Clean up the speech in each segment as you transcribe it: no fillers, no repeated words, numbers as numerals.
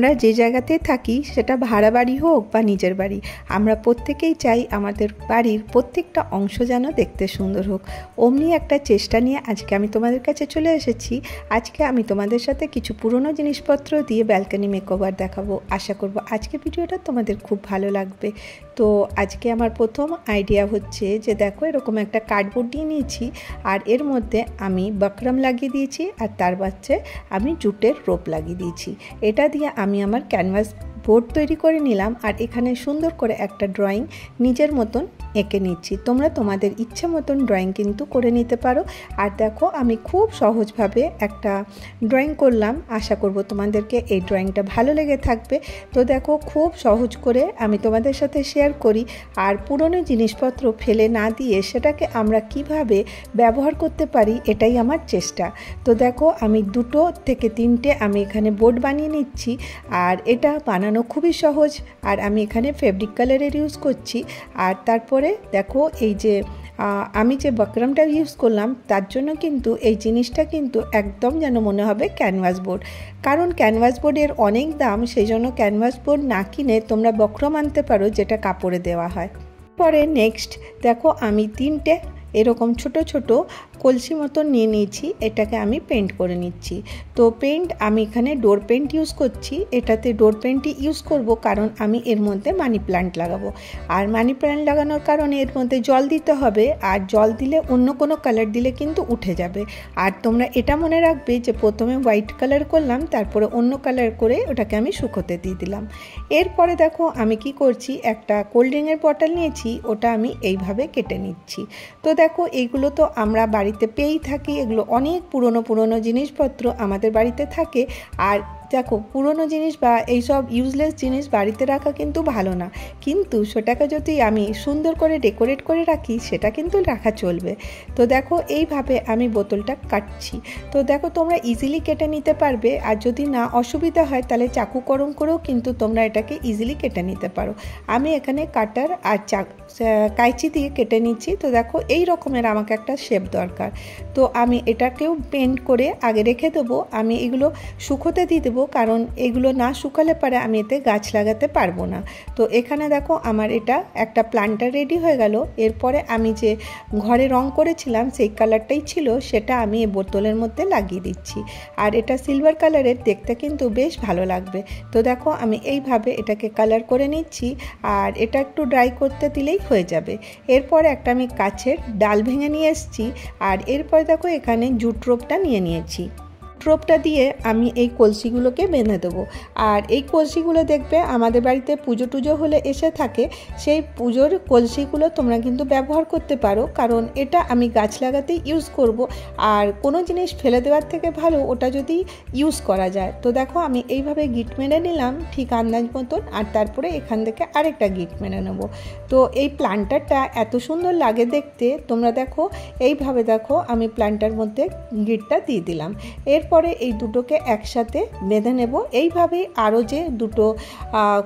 আমরা যে জায়গাতে থাকি সেটা ভাড়া বাড়ি হোক বা নিজের বাড়ি, আমরা প্রত্যেকেই চাই আমাদের বাড়ির প্রত্যেকটা অংশ যেন দেখতে সুন্দর হোক। অমনি একটা চেষ্টা নিয়ে আজকে আমি তোমাদের কাছে চলে এসেছি। আজকে আমি তোমাদের সাথে কিছু পুরনো জিনিসপত্র দিয়ে ব্যালকনি মেকওভার দেখাবো। আশা করব আজকে ভিডিওটা তোমাদের খুব ভালো লাগবে। তো আজকে আমার প্রথম আইডিয়া হচ্ছে যে দেখো এরকম একটা কার্ডবোর্ড দিয়ে নিয়েছি, আর এর মধ্যে আমি বকরম লাগিয়ে দিয়েছি, আর তার বাচ্চে আমি জুটের রোপ লাগিয়ে দিয়েছি। এটা দিয়ে আমি আমার ক্যানভাস বোর্ড তৈরি করে নিলাম, আর এখানে সুন্দর করে একটা ড্রয়িং নিজের মতন এঁকে নিচ্ছি। তোমরা তোমাদের ইচ্ছে মতন ড্রয়িং কিন্তু করে নিতে পারো। আর দেখো আমি খুব সহজভাবে একটা ড্রয়িং করলাম। আশা করব তোমাদেরকে এই ড্রয়িংটা ভালো লেগে থাকবে। তো দেখো খুব সহজ করে আমি তোমাদের সাথে শেয়ার করি, আর পুরনো জিনিসপত্র ফেলে না দিয়ে সেটাকে আমরা কিভাবে ব্যবহার করতে পারি এটাই আমার চেষ্টা। তো দেখো আমি 2 থেকে 3টে আমি এখানে বোর্ড বানিয়ে নিচ্ছি, আর এটা বানানো খুবই সহজ। আর আমি এখানে ফেব্রিক কালারের ইউজ করছি। আর তারপরে দেখো এই যে আমি যে বকরমটা ইউজ করলাম তার জন্য কিন্তু এই জিনিসটা কিন্তু একদম যেন মনে হবে ক্যানভাস বোর্ড, কারণ ক্যানভাস বোর্ডের অনেক দাম। সেই জন্য ক্যানভাস বোর্ড না কিনে তোমরা বকরম আনতে পারো, যেটা কাপড়ে দেওয়া হয়। পরে নেক্সট দেখো আমি 3টে এরকম ছোট ছোট কলসি মতন নিয়ে নিয়েছি, এটাকে আমি পেন্ট করে নিচ্ছি। তো পেন্ট আমি এখানে ডোর পেন্ট ইউজ করছি। এটাতে ডোর পেন্টই ইউজ করব, কারণ আমি এর মধ্যে মানি প্ল্যান্ট লাগাবো। আর মানি প্ল্যান্ট লাগানোর কারণে এর মধ্যে জল দিতে হবে, আর জল দিলে অন্য কোনো কালার দিলে কিন্তু উঠে যাবে। আর তোমরা এটা মনে রাখবে যে প্রথমে হোয়াইট কালার করলাম, তারপরে অন্য কালার করে ওটাকে আমি শুকোতে দিয়ে দিলাম। এরপরে দেখো আমি কি করছি, একটা কোল্ড ড্রিঙ্কের বটল নিয়েছি, ওটা আমি এইভাবে কেটে নিচ্ছি। তো দেখো এইগুলো তো আমরা বাড়িতে পেয়েই থাকি, এগুলো অনেক পুরনো জিনিসপত্র আমাদের বাড়িতে থাকে। আর দেখো পুরনো জিনিস বা এইসব ইউজলেস জিনিস বাড়িতে রাখা কিন্তু ভালো না, কিন্তু সেটাকে যদি আমি সুন্দর করে ডেকোরেট করে রাখি সেটা কিন্তু রাখা চলবে। তো দেখো এইভাবে আমি বোতলটা কাটছি। তো দেখো তোমরা ইজিলি কেটে নিতে পারবে, আর যদি না অসুবিধা হয় তাহলে চাকু করম করেও কিন্তু তোমরা এটাকে ইজিলি কেটে নিতে পারো। আমি এখানে কাটার আর কাঁচি দিয়ে কেটে নিচ্ছি। তো দেখো এই রকমের আমাকে একটা শেপ দরকার। তো আমি এটাকেও পেন্ট করে আগে রেখে দেবো। আমি এগুলো শুকোতে দিয়ে দেবো, কারণ এগুলো না শুকালে পরে আমি এতে গাছ লাগাতে পারবো না। তো এখানে দেখো আমার এটা একটা প্ল্যান্টার রেডি হয়ে গেল। এরপরে আমি যে ঘরে রং করেছিলাম সেই কালারটাই ছিল, সেটা আমি এই বোতলের মধ্যে লাগিয়ে দিচ্ছি। আর এটা সিলভার কালারের, দেখতে কিন্তু বেশ ভালো লাগবে। তো দেখো আমি এইভাবে এটাকে কালার করে নিচ্ছি, আর এটা একটু ড্রাই করতে দিলেই হয়ে যাবে। এরপরে একটা আমি কাছের ডাল ভেঙে নিয়ে এসেছি, আর এরপরে দেখো এখানে জুট রোপটা নিয়ে নিয়েছি। রোপটা দিয়ে আমি এই কলসিগুলোকে বেঁধে দেবো। আর এই কলসিগুলো দেখবে আমাদের বাড়িতে পুজো টুজো হলে এসে থাকে, সেই পুজোর কলসিগুলো তোমরা কিন্তু ব্যবহার করতে পারো, কারণ এটা আমি গাছ লাগাতেই ইউজ করব। আর কোনো জিনিস ফেলে দেওয়ার থেকে ভালো ওটা যদি ইউজ করা যায়। তো দেখো আমি এইভাবে গিট মেরে নিলাম ঠিক আন্দাজ মতন, আর তারপরে এখান থেকে আরেকটা গিট মেরে নেব। তো এই প্ল্যান্টারটা এত সুন্দর লাগে দেখতে, তোমরা দেখো এইভাবে দেখো আমি প্ল্যান্টার মধ্যে গিটটা দিয়ে দিলাম। এরপরে এই দুটোকে একসাথে বেঁধে নেব। এইভাবেই আরও যে 2টো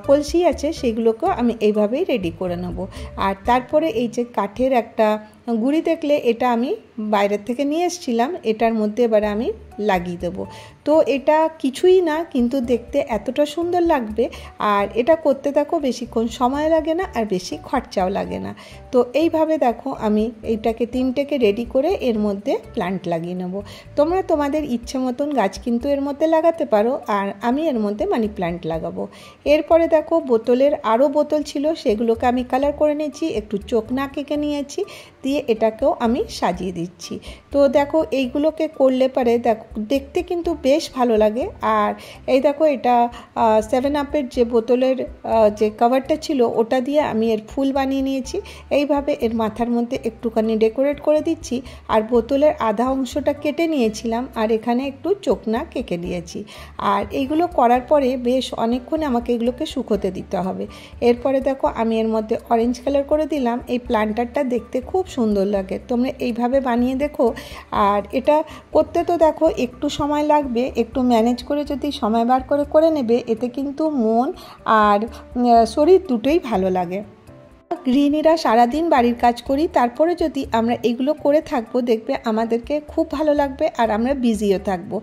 কলসি আছে সেগুলোকেও আমি এইভাবেই রেডি করে নেব। আর তারপরে এই যে কাঠের একটা গুঁড়ি দেখলে, এটা আমি বাইরের থেকে নিয়ে এসেছিলাম, এটার মধ্যে এবারে আমি লাগিয়ে দেবো। তো এটা কিছুই না, কিন্তু দেখতে এতটা সুন্দর লাগবে। আর এটা করতে দেখো বেশিক্ষণ সময় লাগে না, আর বেশি খরচাও লাগে না। তো এইভাবে দেখো আমি এইটাকে 3টেকে রেডি করে এর মধ্যে প্ল্যান্ট লাগিয়ে নেব। তোমরা তোমাদের ইচ্ছে মতন গাছ কিন্তু এর মধ্যে লাগাতে পারো, আর আমি এর মধ্যে মানি প্ল্যান্ট লাগাবো। এরপরে দেখো বোতলের আরও বোতল ছিল, সেগুলোকে আমি কালার করে নিয়েছি, একটু চোখ না কেটে নিয়েছি, দিয়ে এটাকেও আমি সাজিয়ে দিচ্ছি। তো দেখো এইগুলোকে করলে পরে দেখতে কিন্তু বেশ ভালো লাগে। আর এই দেখো এটা 7 আপের যে বোতলের যে কভারটা ছিল ওটা দিয়ে আমি এর ফুল বানিয়ে নিয়েছি। এইভাবে এর মাথার মধ্যে একটুখানি ডেকোরেট করে দিচ্ছি। আর বোতলের আধা অংশটা কেটে নিয়েছিলাম, আর এখানে একটু চোখ না কেটে দিয়েছি। আর এইগুলো করার পরে বেশ অনেকক্ষণ আমাকে এগুলোকে শুকোতে দিতে হবে। এরপরে দেখো আমি এর মধ্যে অরেঞ্জ কালার করে দিলাম। এই প্ল্যান্টারটা দেখতে খুব সুন্দর লাগে, তোমরা এইভাবে বানিয়ে দেখো। আর এটা করতে তো দেখো একটু সময় লাগবে, একটু ম্যানেজ করে যদি সময় বার করে নেবে, এতে কিন্তু মন আর শরীর দুটোই ভালো লাগে। গৃহিণীরা সারাদিন বাড়ির কাজ করি, তারপরে যদি আমরা এগুলো করে থাকবো দেখবে আমাদেরকে খুব ভালো লাগবে আর আমরা বিজিও থাকবো।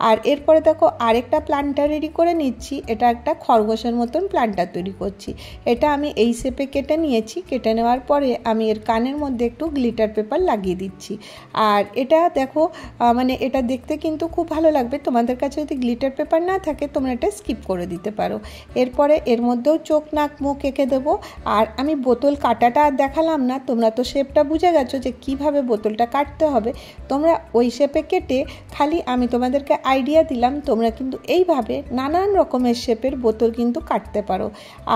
আর এরপরে দেখো আরেকটা প্ল্যান্টার রেডি করে নিচ্ছি। এটা একটা খরগোশের মতন প্ল্যান্টার তৈরি করছি। এটা আমি এই শেপে কেটে নিয়েছি। কেটে নেওয়ার পরে আমি এর কানের মধ্যে একটু গ্লিটার পেপার লাগিয়ে দিচ্ছি। আর এটা দেখো মানে এটা দেখতে কিন্তু খুব ভালো লাগবে। তোমাদের কাছে যদি গ্লিটার পেপার না থাকে তোমরা এটা স্কিপ করে দিতে পারো। এরপরে এর মধ্যেও চোখ নাক মুখ এঁকে দেবো। আর আমি বোতল কাটাটা আর দেখালাম না, তোমরা তো শেপটা বুঝে গেছো যে কিভাবে বোতলটা কাটতে হবে। তোমরা ওই শেপে কেটে খালি আমি তোমাদেরকে আইডিয়া দিলাম, তোমরা কিন্তু এইভাবে নানান রকমের শেপের বোতল কিন্তু কাটতে পারো।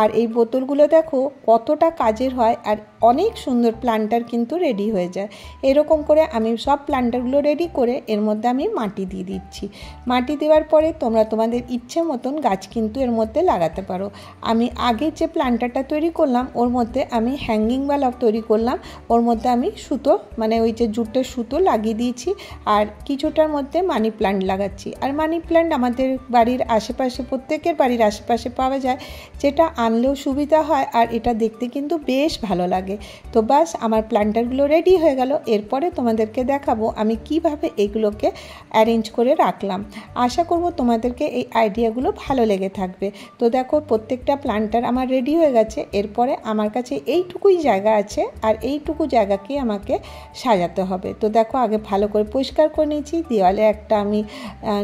আর এই বোতলগুলো দেখো কতটা কাজের হয়, আর অনেক সুন্দর প্ল্যান্টার কিন্তু রেডি হয়ে যায়। এরকম করে আমি সব প্ল্যান্টারগুলো রেডি করে এর মধ্যে আমি মাটি দিয়ে দিচ্ছি। মাটি দেওয়ার পরে তোমরা তোমাদের ইচ্ছে মতন গাছ কিন্তু এর মধ্যে লাগাতে পারো। আমি আগে যে প্ল্যান্টারটা তৈরি করলাম ওর মধ্যে আমি হ্যাঙ্গিংওয়ালা তৈরি করলাম। ওর মধ্যে আমি সুতো মানে ওই যে জুটের সুতো লাগিয়ে দিয়েছি, আর কিছুটার মধ্যে মানি প্ল্যান্ট লাগাচ্ছি। আর মানি প্ল্যান্ট আমাদের বাড়ির আশেপাশে প্রত্যেকের বাড়ির আশেপাশে পাওয়া যায়, যেটা আনলেও সুবিধা হয় আর এটা দেখতে কিন্তু বেশ ভালো লাগে। তো বাস আমার প্ল্যান্টারগুলো রেডি হয়ে গেল। এরপরে তোমাদেরকে দেখাবো আমি কিভাবে এগুলোকে অ্যারেঞ্জ করে রাখলাম। আশা করব তোমাদেরকে এই আইডিয়াগুলো ভালো লেগে থাকবে। তো দেখো প্রত্যেকটা প্ল্যান্টার আমার রেডি হয়ে গেছে। এরপরে আমার কাছে এইটুকুই জায়গা আছে, আর এইটুকু জায়গাকে আমাকে সাজাতে হবে। তো দেখো আগে ভালো করে পরিষ্কার করে নিয়েছি। দেওয়ালে একটা আমি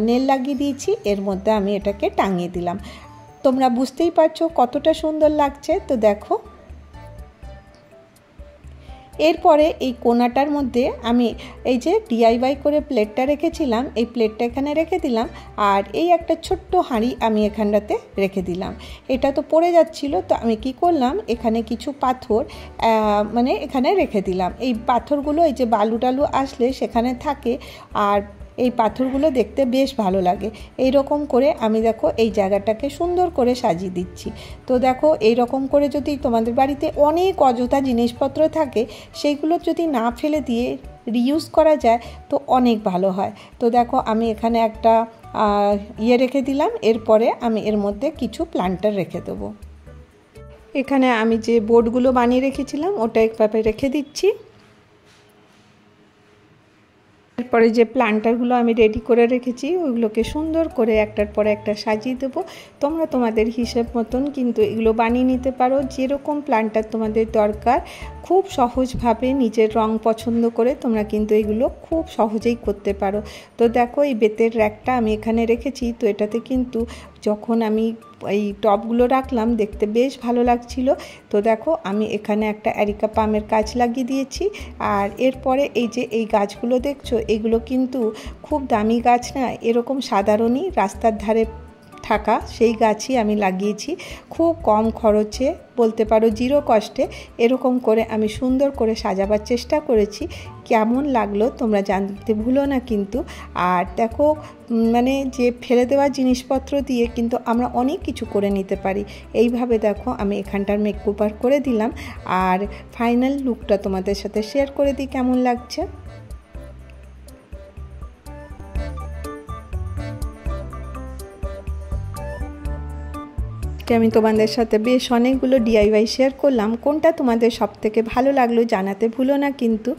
নেল লাগিয়ে দিয়েছি, এর মধ্যে আমি এটাকে টাঙিয়ে দিলাম। তোমরা বুঝতেই পারছো কতটা সুন্দর লাগছে। তো দেখো এরপরে এই কোণাটার মধ্যে আমি এই যে ডিআইওয়াই করে প্লেটটা রেখেছিলাম, এই প্লেটটা এখানে রেখে দিলাম। আর এই একটা ছোট্ট হাঁড়ি আমি এখানটাতে রেখে দিলাম। এটা তো পড়ে যাচ্ছিল, তো আমি কি করলাম এখানে কিছু পাথর মানে এখানে রেখে দিলাম। এই পাথরগুলো এই যে বালু টালু আসলে সেখানে থাকে, আর এই পাথরগুলো দেখতে বেশ ভালো লাগে। এই রকম করে আমি দেখো এই জায়গাটাকে সুন্দর করে সাজিয়ে দিচ্ছি। তো দেখো এই রকম করে যদি তোমাদের বাড়িতে অনেক অযথা জিনিসপত্র থাকে, সেইগুলো যদি না ফেলে দিয়ে রিইউজ করা যায় তো অনেক ভালো হয়। তো দেখো আমি এখানে একটা রেখে দিলাম। এরপরে আমি এর মধ্যে কিছু প্ল্যান্টার রেখে দেবো। এখানে আমি যে বোর্ডগুলো বানিয়ে রেখেছিলাম ওটা একভাবে রেখে দিচ্ছি। এরপরে যে প্ল্যান্টারগুলো আমি রেডি করে রেখেছি ওইগুলোকে সুন্দর করে একটার পরে একটা সাজিয়ে দেবো। তোমরা তোমাদের হিসেব মতন কিন্তু এগুলো বানিয়ে নিতে পারো। যেরকম প্ল্যান্টার তোমাদের দরকার খুব সহজভাবে নিজের রং পছন্দ করে তোমরা কিন্তু এগুলো খুব সহজেই করতে পারো। তো দেখো এই বেতের র্যাকটা আমি এখানে রেখেছি। তো এটাতে কিন্তু যখন আমি এই টবগুলো রাখলাম দেখতে বেশ ভালো লাগছিল। তো দেখো আমি এখানে একটা অ্যারিকা পামের গাছ লাগিয়ে দিয়েছি। আর এরপরে এই যে এই গাছগুলো দেখছো এগুলো কিন্তু খুব দামি গাছ না, এরকম সাধারণই রাস্তার ধারে থাকা সেই গাছই আমি লাগিয়েছি। খুব কম খরচে বলতে পারো জিরো কস্টে এরকম করে আমি সুন্দর করে সাজাবার চেষ্টা করেছি। কেমন লাগলো তোমরা জানতে ভুলো না কিন্তু। আর দেখো মানে যে ফেলে দেওয়া জিনিসপত্র দিয়ে কিন্তু আমরা অনেক কিছু করে নিতে পারি। এইভাবে দেখো আমি এখানটার মেকওভার করে দিলাম। আর ফাইনাল লুকটা তোমাদের সাথে শেয়ার করে দিই কেমন লাগছে। আমি তোমাদের সাথে বেশ অনেকগুলো ডিআইওয়াই শেয়ার করলাম। কোনটা তোমাদের সবথেকে ভালো লাগলো জানাতে ভুলো না কিন্তু।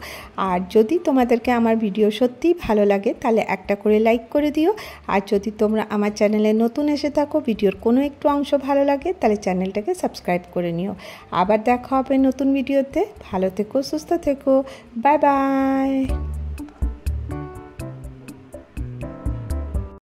আর যদি তোমাদেরকে আমার ভিডিও সত্যিই ভালো লাগে তাহলে একটা করে লাইক করে দিও। আর যদি তোমরা আমার চ্যানেলে নতুন এসে থাকো, ভিডিওর কোনো একটু অংশ ভালো লাগে তাহলে চ্যানেলটাকে সাবস্ক্রাইব করে নিও। আবার দেখা হবে নতুন ভিডিওতে। ভালো থেকো, সুস্থ থেকো, বাই বাই।